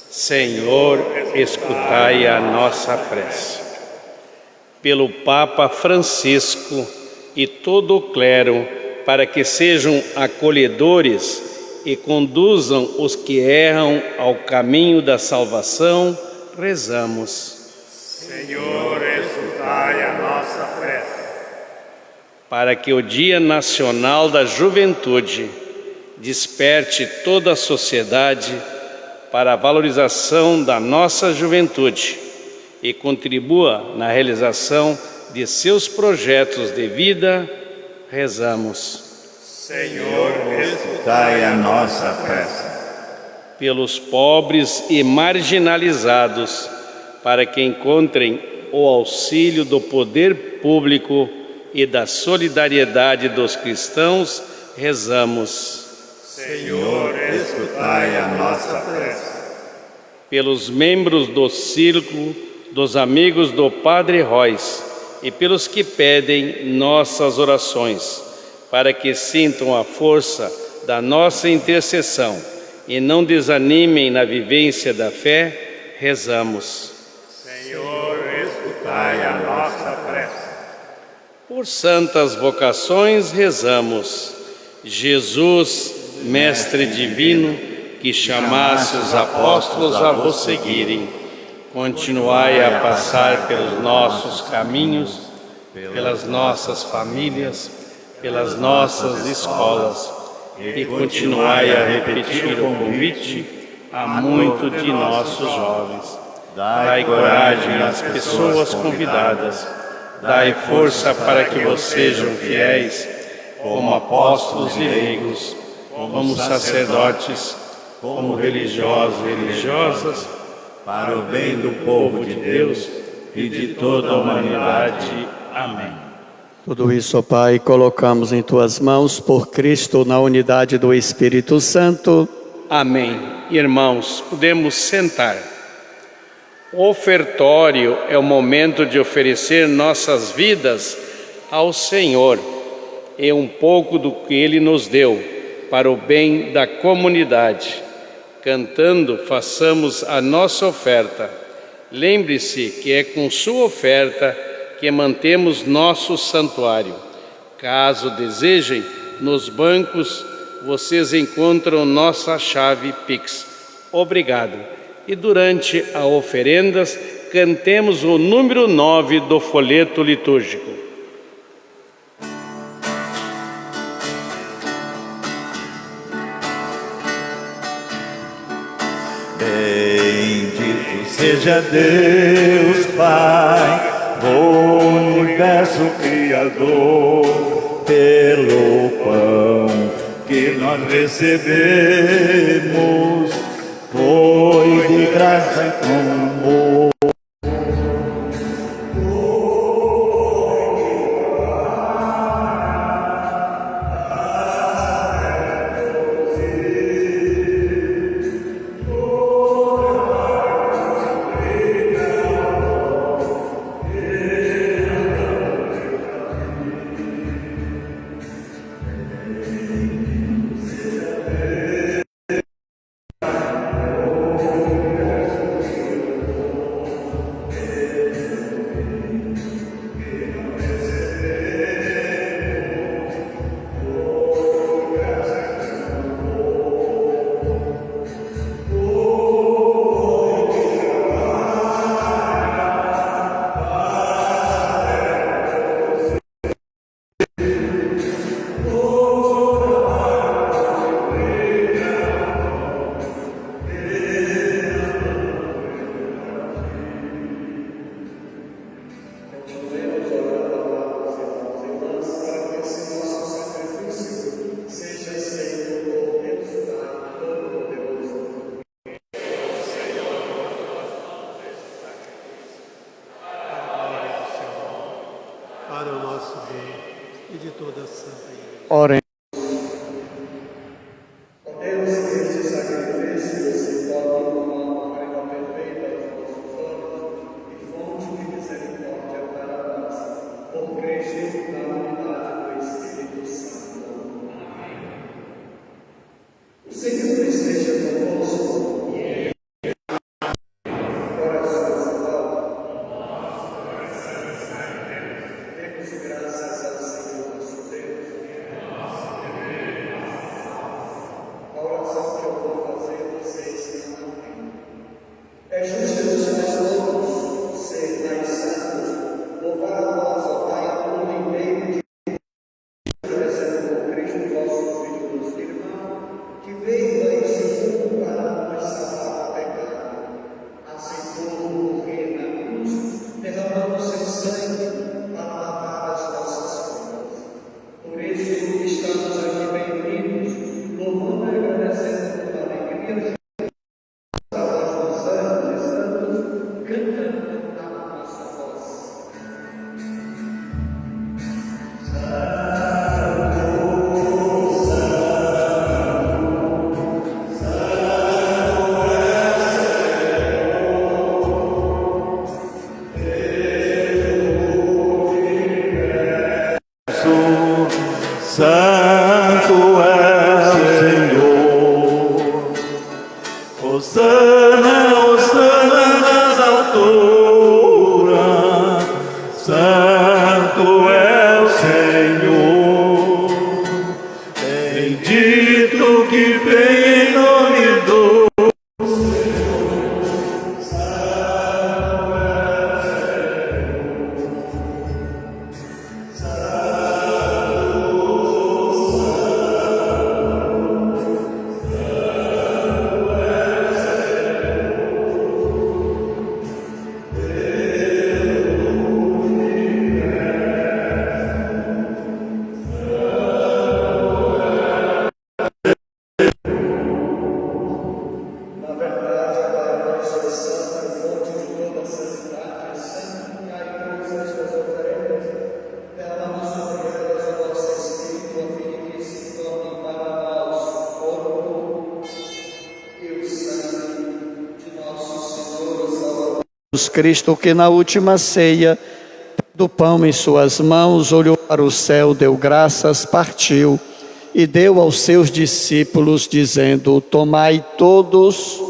Senhor, escutai a nossa prece. Pelo Papa Francisco e todo o clero, para que sejam acolhedores e conduzam os que erram ao caminho da salvação, rezamos. Senhor, escutai a nossa prece. Para que o Dia Nacional da Juventude desperte toda a sociedade para a valorização da nossa juventude e contribua na realização de seus projetos de vida, rezamos. Senhor, escutai a nossa prece. Pelos pobres e marginalizados, para que encontrem o auxílio do poder público e da solidariedade dos cristãos, rezamos. Senhor, escutai a nossa prece. Pelos membros do Círculo dos Amigos do Padre Róis e pelos que pedem nossas orações, para que sintam a força da nossa intercessão e não desanimem na vivência da fé, rezamos. Senhor, escutai a nossa prece. Por santas vocações, rezamos. Jesus, Mestre Divino, que chamasse os apóstolos a vos seguirem, continuai a passar pelos nossos caminhos, pelas nossas famílias, pelas nossas escolas, e continuai a repetir o convite a muitos de nossos jovens. Dai coragem às pessoas convidadas, dai força para que vos sejam fiéis, como apóstolos e leigos, como sacerdotes, como religiosos e religiosas, para o bem do povo de Deus e de toda a humanidade. Amém. Tudo isso, ó Pai, colocamos em Tuas mãos por Cristo na unidade do Espírito Santo. Amém. Irmãos, podemos sentar. O ofertório é o momento de oferecer nossas vidas ao Senhor e um pouco do que Ele nos deu para o bem da comunidade. Cantando, façamos a nossa oferta. Lembre-se que é com sua oferta que mantemos nosso santuário. Caso desejem, nos bancos vocês encontram nossa chave Pix. Obrigado. E durante a oferendas, cantemos o número 9 do folheto litúrgico. Bendito seja Deus, Pai, do universo Criador, pelo pão que nós recebemos, foi de graça e com amor. Para o nosso bem e de toda a santa igreja. Orem. Por Cristo Santo é o Senhor. Hosana, Hosana nas alturas. Santo é o Senhor. Bendito que vem em nome do Cristo, que na última ceia, do pão em suas mãos, olhou para o céu, deu graças, partiu e deu aos seus discípulos, dizendo: tomai todos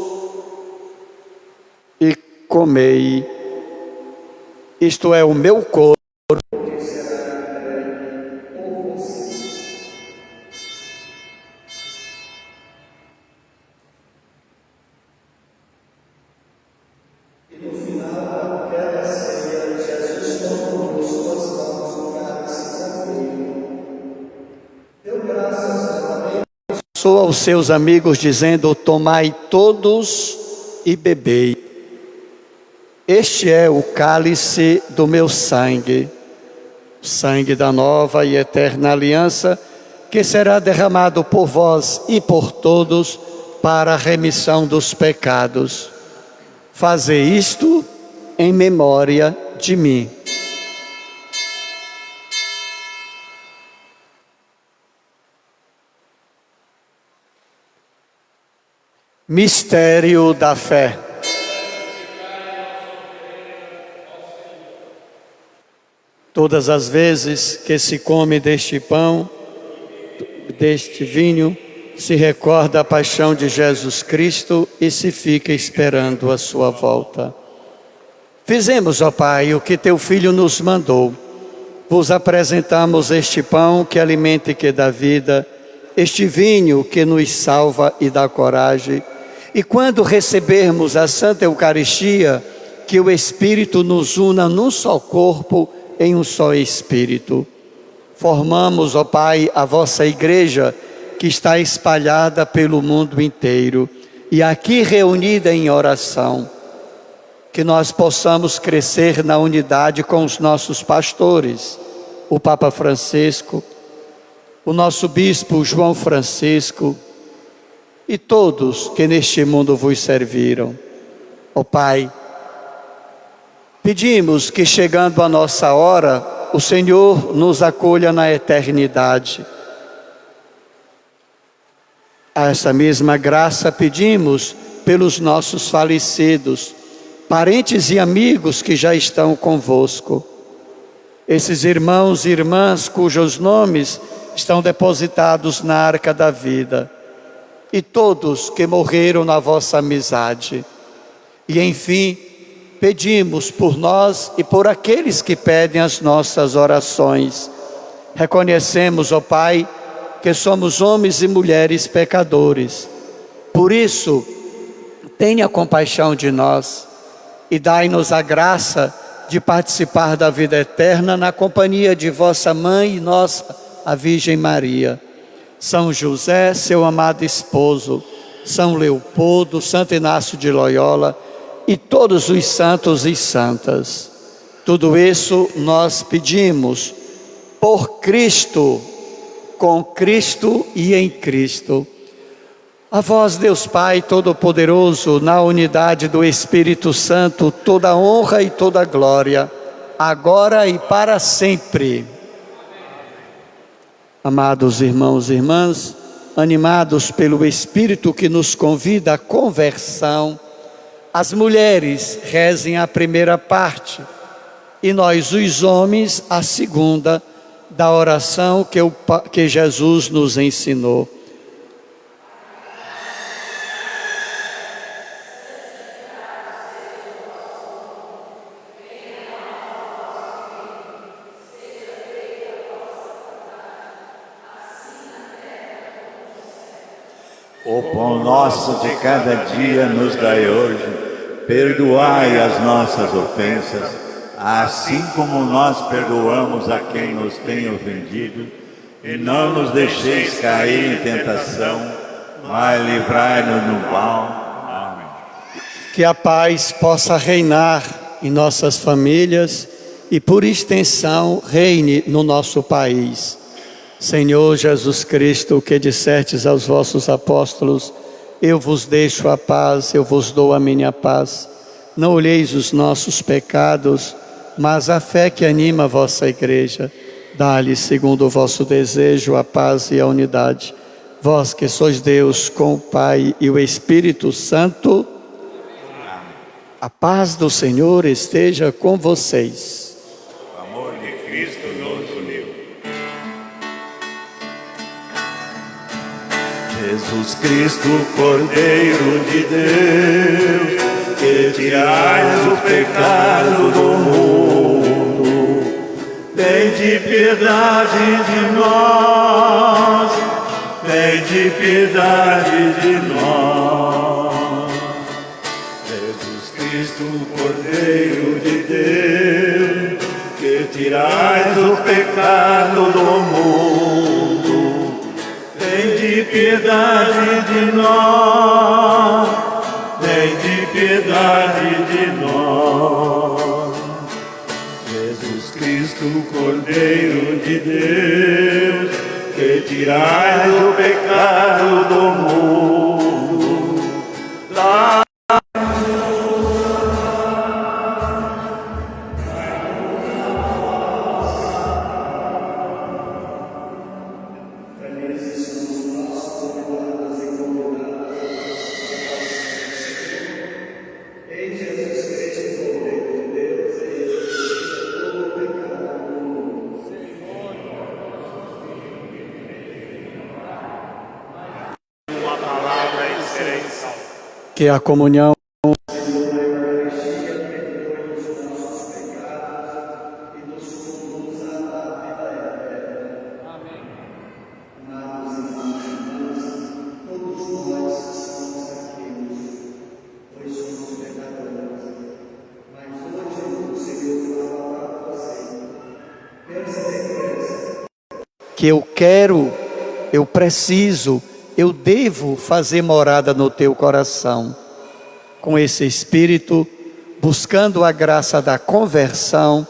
e comei, isto é o meu corpo. Passou aos seus amigos, dizendo: tomai todos e bebei. Este é o cálice do meu sangue, sangue da nova e eterna aliança, que será derramado por vós e por todos para a remissão dos pecados. Fazei isto em memória de mim. Mistério da fé. Todas as vezes que se come deste pão, deste vinho, se recorda a paixão de Jesus Cristo e se fica esperando a sua volta. Fizemos, ó Pai, o que teu Filho nos mandou. Vos apresentamos este pão que alimenta e que dá vida, este vinho que nos salva e dá coragem. E quando recebermos a Santa Eucaristia, que o Espírito nos una num só corpo, em um só Espírito. Formamos, ó Pai, a vossa igreja, que está espalhada pelo mundo inteiro, e aqui reunida em oração. Que nós possamos crescer na unidade com os nossos pastores, o Papa Francisco, o nosso Bispo João Francisco, e todos que neste mundo vos serviram. Ó Pai, pedimos que, chegando a nossa hora, o Senhor nos acolha na eternidade. A essa mesma graça pedimos pelos nossos falecidos, parentes e amigos que já estão convosco. esses irmãos e irmãs cujos nomes estão depositados na arca da vida, e todos que morreram na vossa amizade. E enfim, pedimos por nós e por aqueles que pedem as nossas orações. Reconhecemos, ó Pai, que somos homens e mulheres pecadores. Por isso, tenha compaixão de nós e dai-nos a graça de participar da vida eterna na companhia de vossa mãe e nossa, a Virgem Maria. São José, seu amado esposo, São Leopoldo, Santo Inácio de Loyola e todos os santos e santas. Tudo isso nós pedimos por Cristo, com Cristo e em Cristo. A vós, Deus Pai Todo-Poderoso, na unidade do Espírito Santo, toda honra e toda glória, agora e para sempre. Amados irmãos e irmãs, animados pelo Espírito que nos convida à conversão, as mulheres rezem a primeira parte e nós, os homens, a segunda da oração que Jesus nos ensinou. O pão nosso de cada dia nos dai hoje, perdoai as nossas ofensas, assim como nós perdoamos a quem nos tem ofendido, e não nos deixeis cair em tentação, mas livrai-nos do mal. Amém. Que a paz possa reinar em nossas famílias e, por extensão, reine no nosso país. Senhor Jesus Cristo, que dissestes aos vossos apóstolos: eu vos deixo a paz, eu vos dou a minha paz. Não olheis os nossos pecados, mas a fé que anima a vossa igreja. Dá-lhe, segundo o vosso desejo, a paz e a unidade. Vós que sois Deus com o Pai e o Espírito Santo, a paz do Senhor esteja com vocês. O amor de Cristo nos uniu. Jesus Cristo, Cordeiro de Deus, que tirais o pecado do mundo, tende piedade de nós, tende piedade de nós. Jesus Cristo, Cordeiro de Deus, que tirais o pecado do mundo, tende piedade de nós, tende piedade de nós. Jesus Cristo, Cordeiro de Deus, que tirais o pecado do mundo, que a comunhão que eu quero, eu preciso, eu devo fazer morada no teu coração. Com esse espírito, buscando a graça da conversão,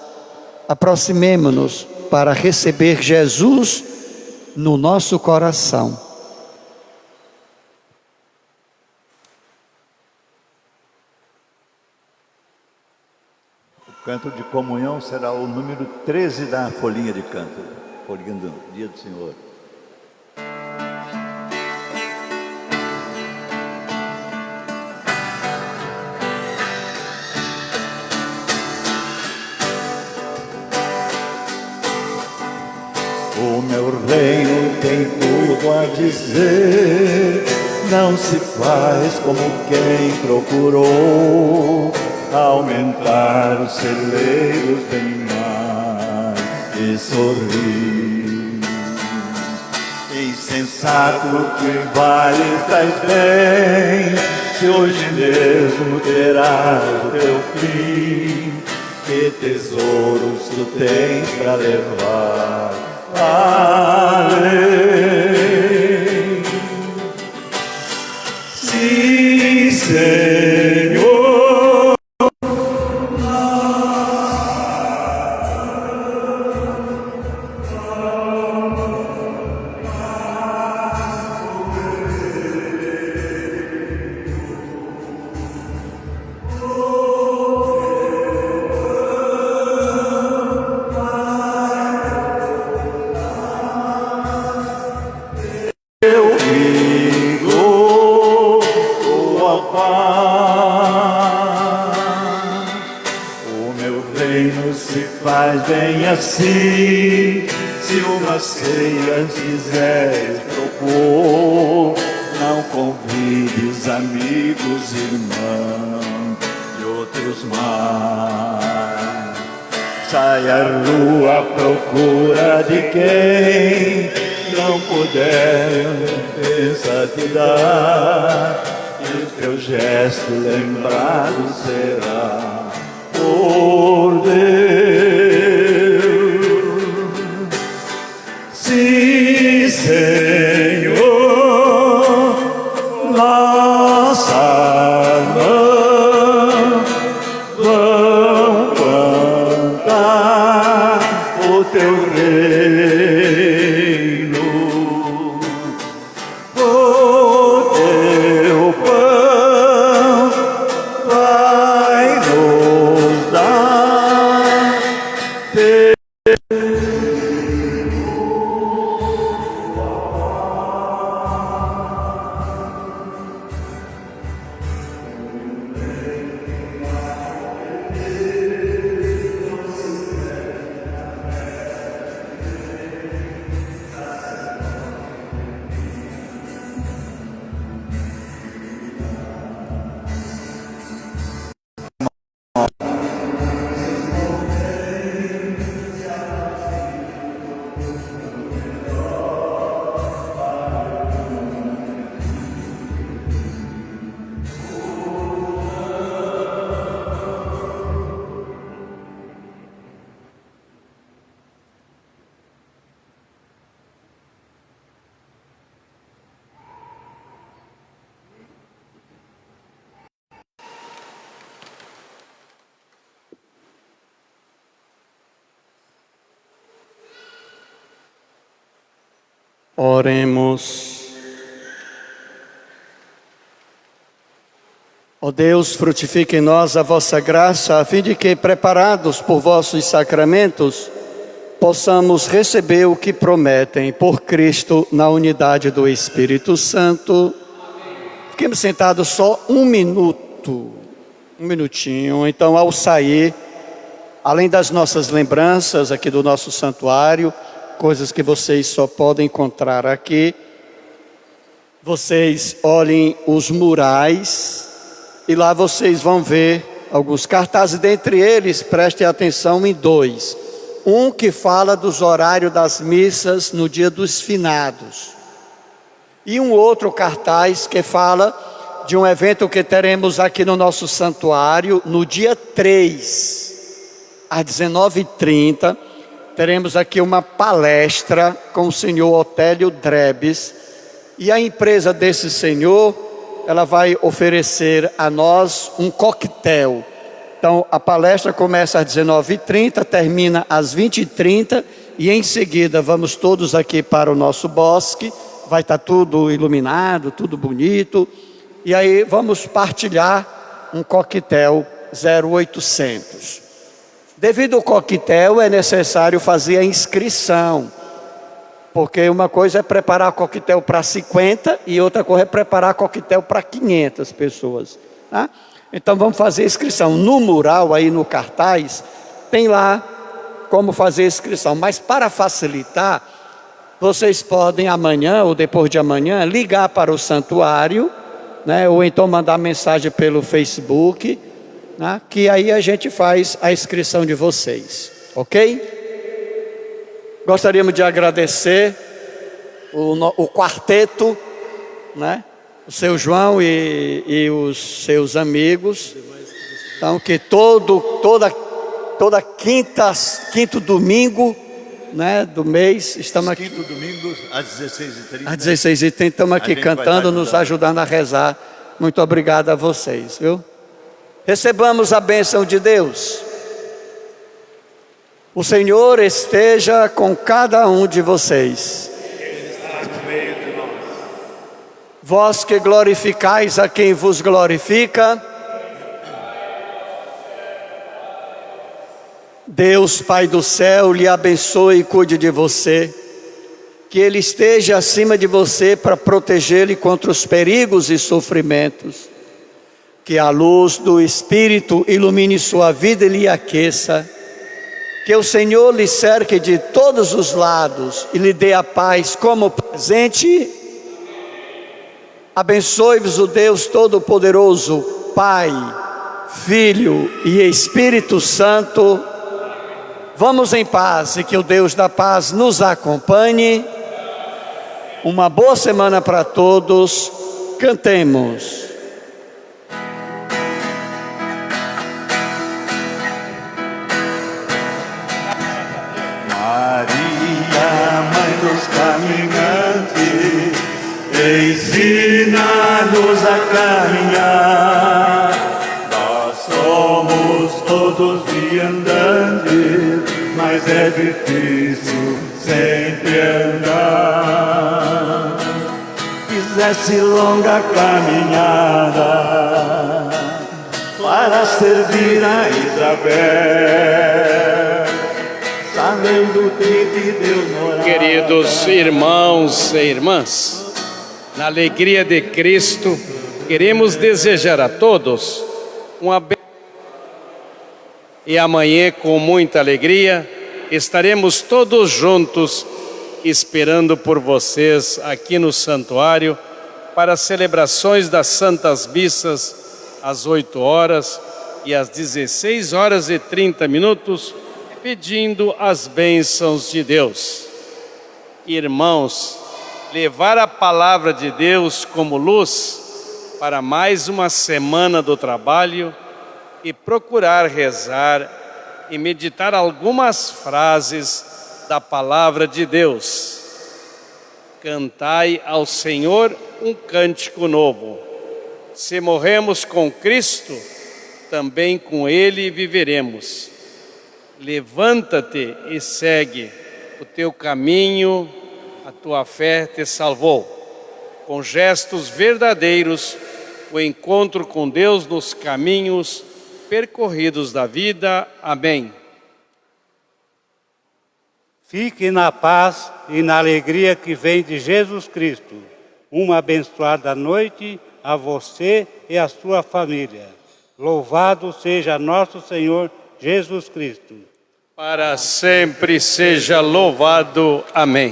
aproximemo-nos para receber Jesus no nosso coração. O canto de comunhão será o número 13 da folhinha de canto. Folhinha do Dia do Senhor. O meu reino tem tudo a dizer, não se faz como quem procurou aumentar os celeiros bem mais e sorrir. Insensato que vai estás bem, se hoje mesmo terás o teu fim. Que tesouros tu tens para levar além. Sim, Senhor. Bem assim, se uma ceia quiseres propor, não convides amigos, irmãos e outros mais. Sai à rua à procura de quem não puder pensa te dar, e o teu gesto lembrado será por Deus. Sim, Senhor, nossa alma vão cantar o teu reino, o teu pão vai nos dar. Oremos. Ó Deus, frutifique em nós a vossa graça, a fim de que, preparados por vossos sacramentos, possamos receber o que prometem por Cristo na unidade do Espírito Santo. Fiquemos sentados só um minutinho. Então, ao sair, além das nossas lembranças aqui do nosso santuário, coisas que vocês só podem encontrar aqui, vocês olhem os murais e lá vocês vão ver alguns cartazes, dentre eles, prestem atenção em dois. Um que fala dos horários das missas no dia dos finados. E um outro cartaz que fala de um evento que teremos aqui no nosso santuário no dia 3, às 19h30. Teremos aqui uma palestra com o senhor Otélio Drebes. E a empresa desse senhor, ela vai oferecer a nós um coquetel. Então, a palestra começa às 19h30, termina às 20h30. E em seguida, vamos todos aqui para o nosso bosque. Vai estar tudo iluminado, tudo bonito. E aí, vamos partilhar um coquetel 0800. Devido ao coquetel, é necessário fazer a inscrição. Porque uma coisa é preparar coquetel para 50 e outra coisa é preparar coquetel para 500 pessoas. Tá? Então vamos fazer a inscrição. No mural aí no cartaz, tem lá como fazer a inscrição. Mas para facilitar, vocês podem amanhã ou depois de amanhã ligar para o santuário, né? Ou então mandar mensagem pelo Facebook, né? Que aí a gente faz a inscrição de vocês, ok? Gostaríamos de agradecer o quarteto, né? O seu João e os seus amigos. Então, que toda quinto domingo, né, do mês, estamos aqui. Quinto domingo, às 16h30. Às 16h30, estamos aqui cantando, nos ajudando a rezar. Muito obrigado a vocês, viu? Recebamos a bênção de Deus. O Senhor esteja com cada um de vocês. Vós que glorificais a quem vos glorifica, Deus Pai do céu lhe abençoe e cuide de você, que Ele esteja acima de você para protegê-lo contra os perigos e sofrimentos, que a luz do Espírito ilumine sua vida e lhe aqueça, que o Senhor lhe cerque de todos os lados e lhe dê a paz como presente. Abençoe-vos o Deus Todo-Poderoso, Pai, Filho e Espírito Santo. Vamos em paz e que o Deus da paz nos acompanhe. Uma boa semana para todos. Cantemos. Maria, Mãe dos caminhantes, ensina-nos a caminhar. Nós somos todos viandantes, mas é difícil sempre andar. Fizesse longa caminhada para servir a Isabel, sabendo que de Deus morar. Queridos irmãos e irmãs, na alegria de Cristo, queremos desejar a todos uma bênção. E amanhã, com muita alegria, estaremos todos juntos, esperando por vocês aqui no santuário, para as celebrações das Santas Missas, às 8 horas e às 16h30, pedindo as bênçãos de Deus. Irmãos, levar a palavra de Deus como luz para mais uma semana do trabalho e procurar rezar e meditar algumas frases da palavra de Deus. Cantai ao Senhor um cântico novo. Se morremos com Cristo, também com Ele viveremos. Levanta-te e segue, o teu caminho, a tua fé te salvou. Com gestos verdadeiros, o encontro com Deus nos caminhos percorridos da vida. Amém. Fique na paz e na alegria que vem de Jesus Cristo. Uma abençoada noite a você e a sua família. Louvado seja nosso Senhor Jesus Cristo. Para sempre seja louvado. Amém.